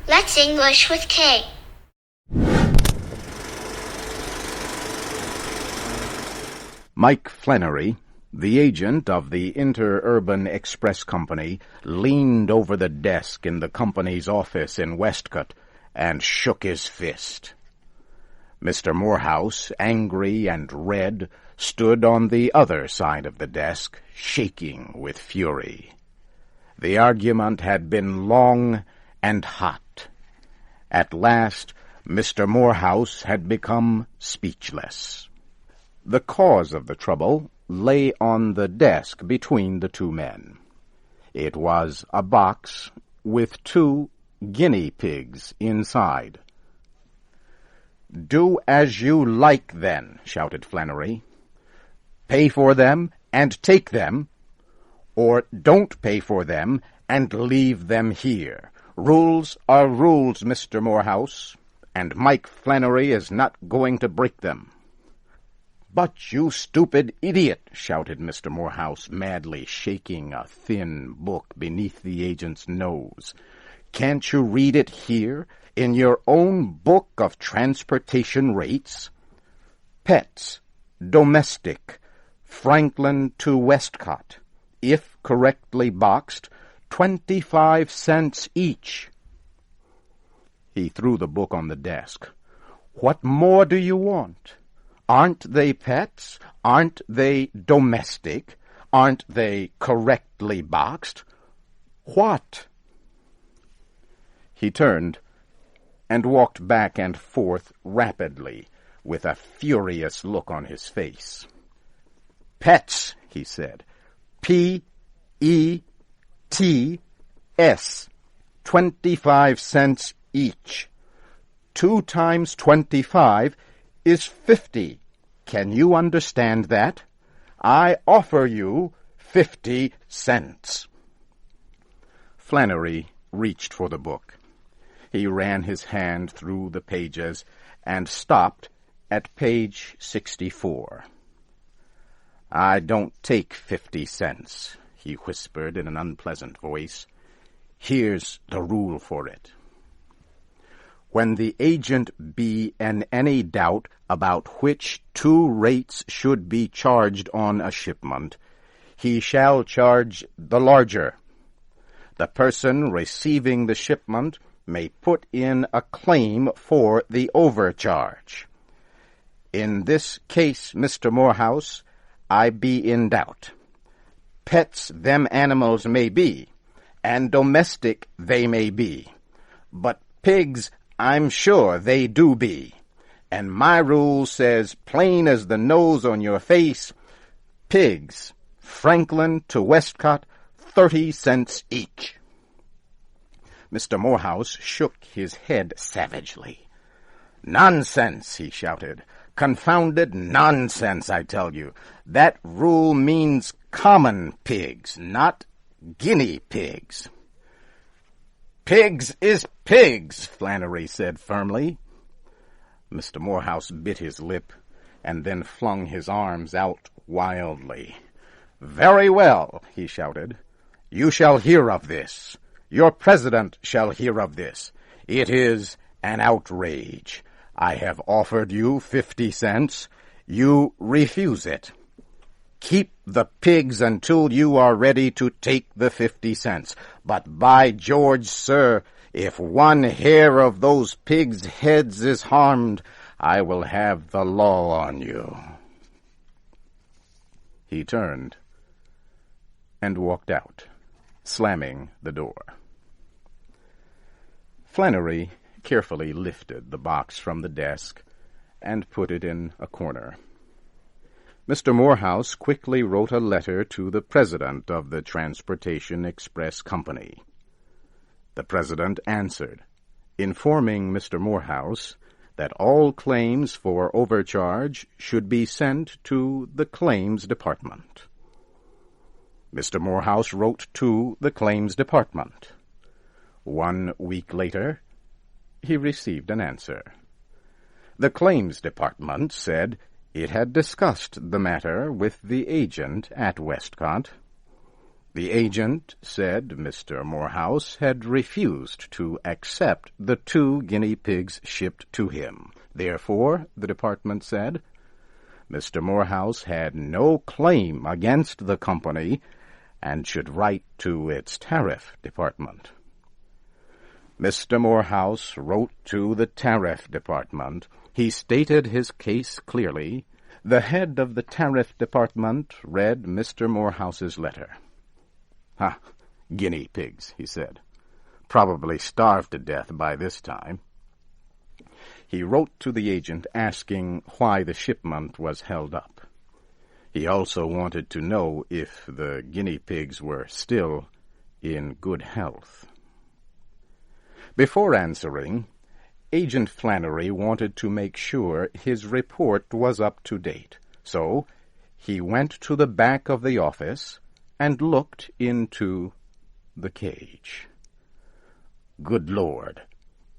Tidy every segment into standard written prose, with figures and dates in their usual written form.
Let's English with K. Mike Flannery, the agent of the Interurban Express Company, leaned over the desk in the company's office in Westcott and shook his fist. Mr. Morehouse, angry and red, stood on the other side of the desk, shaking with fury. The argument had been long and hot. At last, Mr. Morehouse had become speechless. The cause of the trouble lay on the desk between the two men. It was a box with 2 guinea pigs inside. "Do as you like, then," shouted Flannery. "Pay for them and take them, or don't pay for them and leave them here. Rules are rules, Mr. Morehouse, and Mike Flannery is not going to break them." "But you stupid idiot!" shouted Mr. Morehouse, madly shaking a thin book beneath the agent's nose. "Can't you read it here, in your own book of transportation rates? Pets, domestic, Franklin to Westcott, if correctly boxed, 25 cents each." He threw the book on the desk. "What more do you want? Aren't they pets? Aren't they domestic? Aren't they correctly boxed? What?" He turned and walked back and forth rapidly, with a furious look on his face. "Pets," he said. P-E-T-S. 25 cents each. 2 times 25 is 50. Can you understand that? I offer you 50 cents. Flannery reached for the book. He ran his hand through the pages and stopped at page 64. "I don't take 50 cents, he whispered in an unpleasant voice. "Here's the rule for it. When the agent be in any doubt about which 2 rates should be charged on a shipment, he shall charge the larger. The person receiving the shipment may put in a claim for the overcharge. In this case, Mr. Morehouse, I be in doubt. Pets them animals may be, and domestic they may be, but pigs I'm sure they do be, and my rule says, plain as the nose on your face, pigs, Franklin to Westcott, 30 cents each." Mr. Morehouse shook his head savagely. "Nonsense," he shouted. "Confounded nonsense, I tell you. That rule means common pigs, not guinea pigs." "Pigs is pigs," Flannery said firmly. Mr. Morehouse bit his lip and then flung his arms out wildly. "Very well," he shouted. "You shall hear of this. Your president shall hear of this. It is an outrage. I have offered you 50 cents. You refuse it. Keep the pigs until you are ready to take the 50 cents. But by George, sir, if one hair of those pigs' heads is harmed, I will have the law on you." He turned and walked out, slamming the door. Flannery carefully lifted the box from the desk and put it in a corner. Mr. Morehouse quickly wrote a letter to the president of the Transportation Express Company. The president answered, informing Mr. Morehouse that all claims for overcharge should be sent to the Claims Department. Mr. Morehouse wrote to the Claims Department. 1 week later, he received an answer. The Claims Department said it had discussed the matter with the agent at Westcott. The agent said Mr. Morehouse had refused to accept the 2 guinea pigs shipped to him. Therefore, the department said, Mr. Morehouse had no claim against the company and should write to its tariff department. Mr. Morehouse wrote to the tariff department. He stated his case clearly. The head of the tariff department read Mr. Morehouse's letter. "Ha, guinea pigs," he said. "Probably starved to death by this time." He wrote to the agent asking why the shipment was held up. He also wanted to know if the guinea pigs were still in good health. Before answering, Agent Flannery wanted to make sure his report was up to date, so he went to the back of the office and looked into the cage. Good Lord,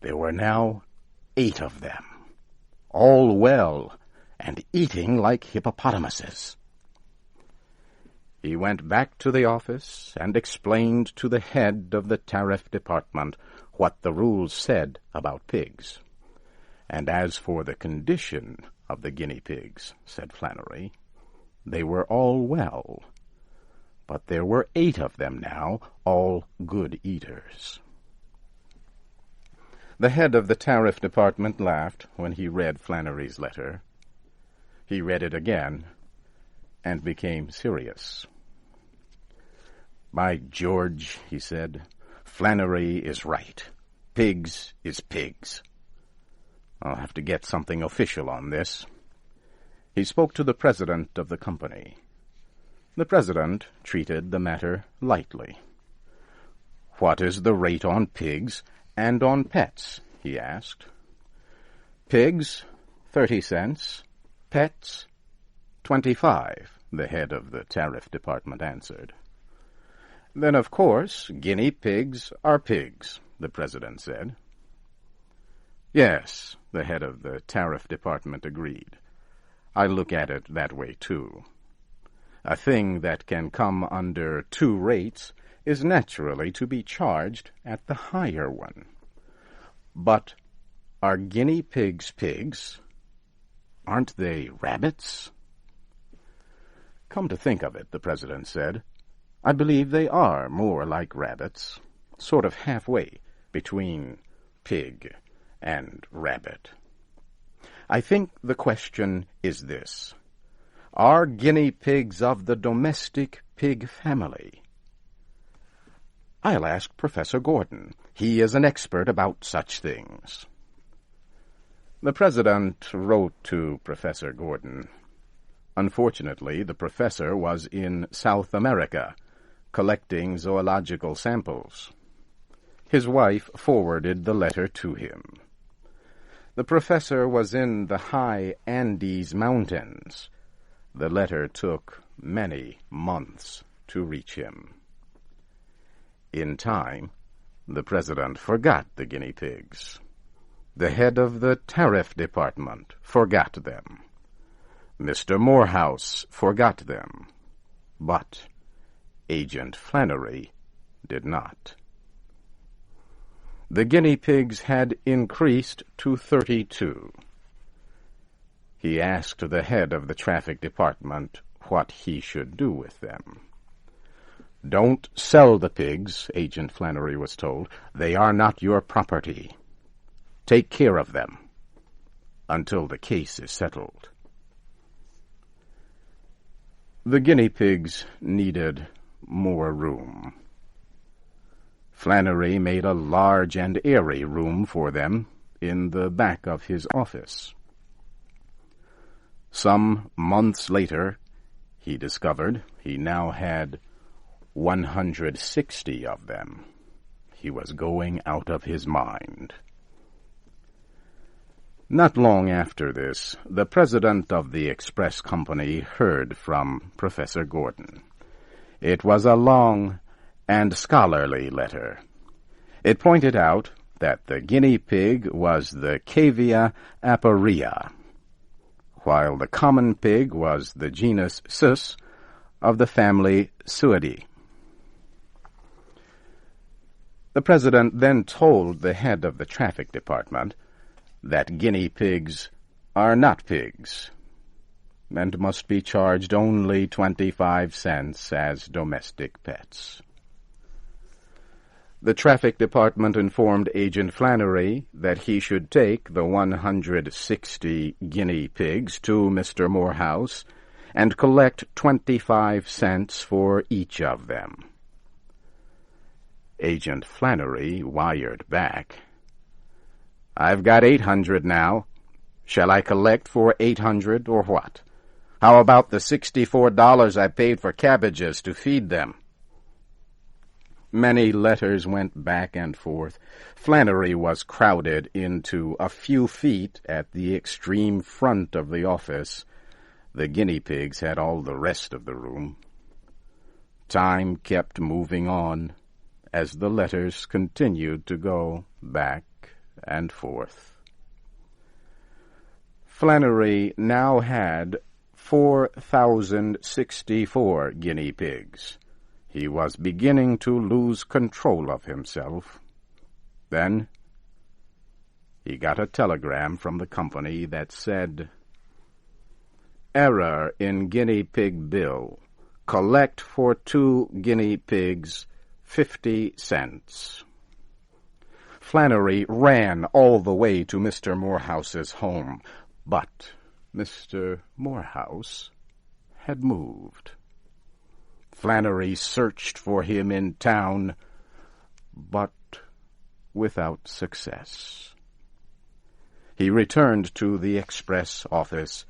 there were now 8 of them, all well and eating like hippopotamuses. He went back to the office and explained to the head of the tariff department what the rules said about pigs. And as for the condition of the guinea pigs, said Flannery, they were all well. But there were 8 of them now, all good eaters. The head of the tariff department laughed when he read Flannery's letter. He read it again and became serious. "By George," he said, "Flannery is right. Pigs is pigs. I'll have to get something official on this." He spoke to the president of the company. The president treated the matter lightly. "What is the rate on pigs and on pets?" he asked. "Pigs, 30 cents. Pets, 25, the head of the tariff department answered. "Then, of course, guinea pigs are pigs," the president said. "Yes," the head of the tariff department agreed. "I look at it that way, too. A thing that can come under 2 rates is naturally to be charged at the higher one. But are guinea pigs pigs? Aren't they rabbits?" "Come to think of it," the president said, "I believe they are more like rabbits, sort of halfway between pig and rabbit. I think the question is this: are guinea pigs of the domestic pig family? I'll ask Professor Gordon. He is an expert about such things." The president wrote to Professor Gordon. Unfortunately, the professor was in South America, collecting zoological samples. His wife forwarded the letter to him. The professor was in the high Andes Mountains. The letter took many months to reach him. In time, the president forgot the guinea pigs. The head of the tariff department forgot them. Mr. Morehouse forgot them. But Agent Flannery did not. The guinea pigs had increased to 32. He asked the head of the traffic department what he should do with them. "Don't sell the pigs," Agent Flannery was told. "They are not your property. Take care of them until the case is settled." The guinea pigs needed more room. Flannery made a large and airy room for them in the back of his office. Some months later, he discovered he now had 160 of them. He was going out of his mind. Not long after this, the president of the express company heard from Professor Gordon. It was a long and scholarly letter. It pointed out that the guinea pig was the Cavia aparea, while the common pig was the genus Sus of the family Suidae. The president then told the head of the traffic department that guinea pigs are not pigs and must be charged only 25 cents as domestic pets. The traffic department informed Agent Flannery that he should take the 160 guinea pigs to Mr. Morehouse and collect 25 cents for each of them. Agent Flannery wired back, "I've got 800 now. Shall I collect for 800 or what? How about the $64 I paid for cabbages to feed them?" Many letters went back and forth. Flannery was crowded into a few feet at the extreme front of the office. The guinea pigs had all the rest of the room. Time kept moving on as the letters continued to go back and forth. Flannery now had 4,064 guinea pigs. He was beginning to lose control of himself. Then he got a telegram from the company that said, "Error in guinea pig bill. Collect for 2 guinea pigs, 50 cents. Flannery ran all the way to Mr. Morehouse's home, but Mr. Morehouse had moved. Flannery searched for him in town, but without success. He returned to the express office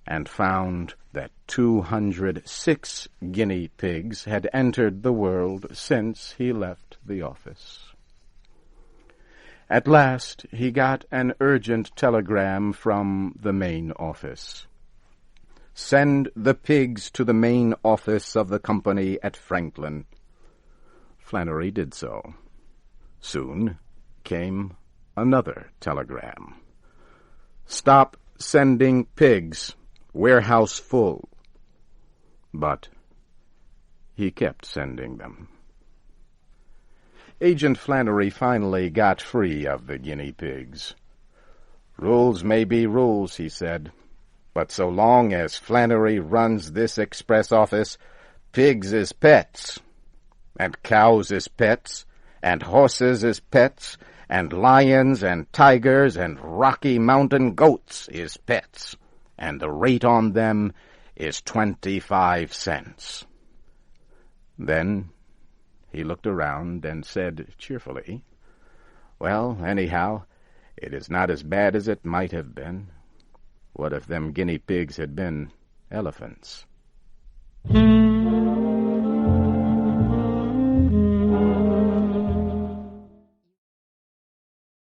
and found that 206 guinea pigs had entered the world since he left the office. At last he got an urgent telegram from the main office. "Send the pigs to the main office of the company at Franklin." Flannery did so. Soon came another telegram. "Stop sending pigs. Warehouse full." But he kept sending them. Agent Flannery finally got free of the guinea pigs. "Rules may be rules," he said, "but so long as Flannery runs this express office, pigs is pets, and cows is pets, and horses is pets, and lions and tigers and Rocky Mountain goats is pets, and the rate on them is 25 cents. Then he looked around and said cheerfully, "Well, anyhow, it is not as bad as it might have been. What if them guinea pigs had been elephants?"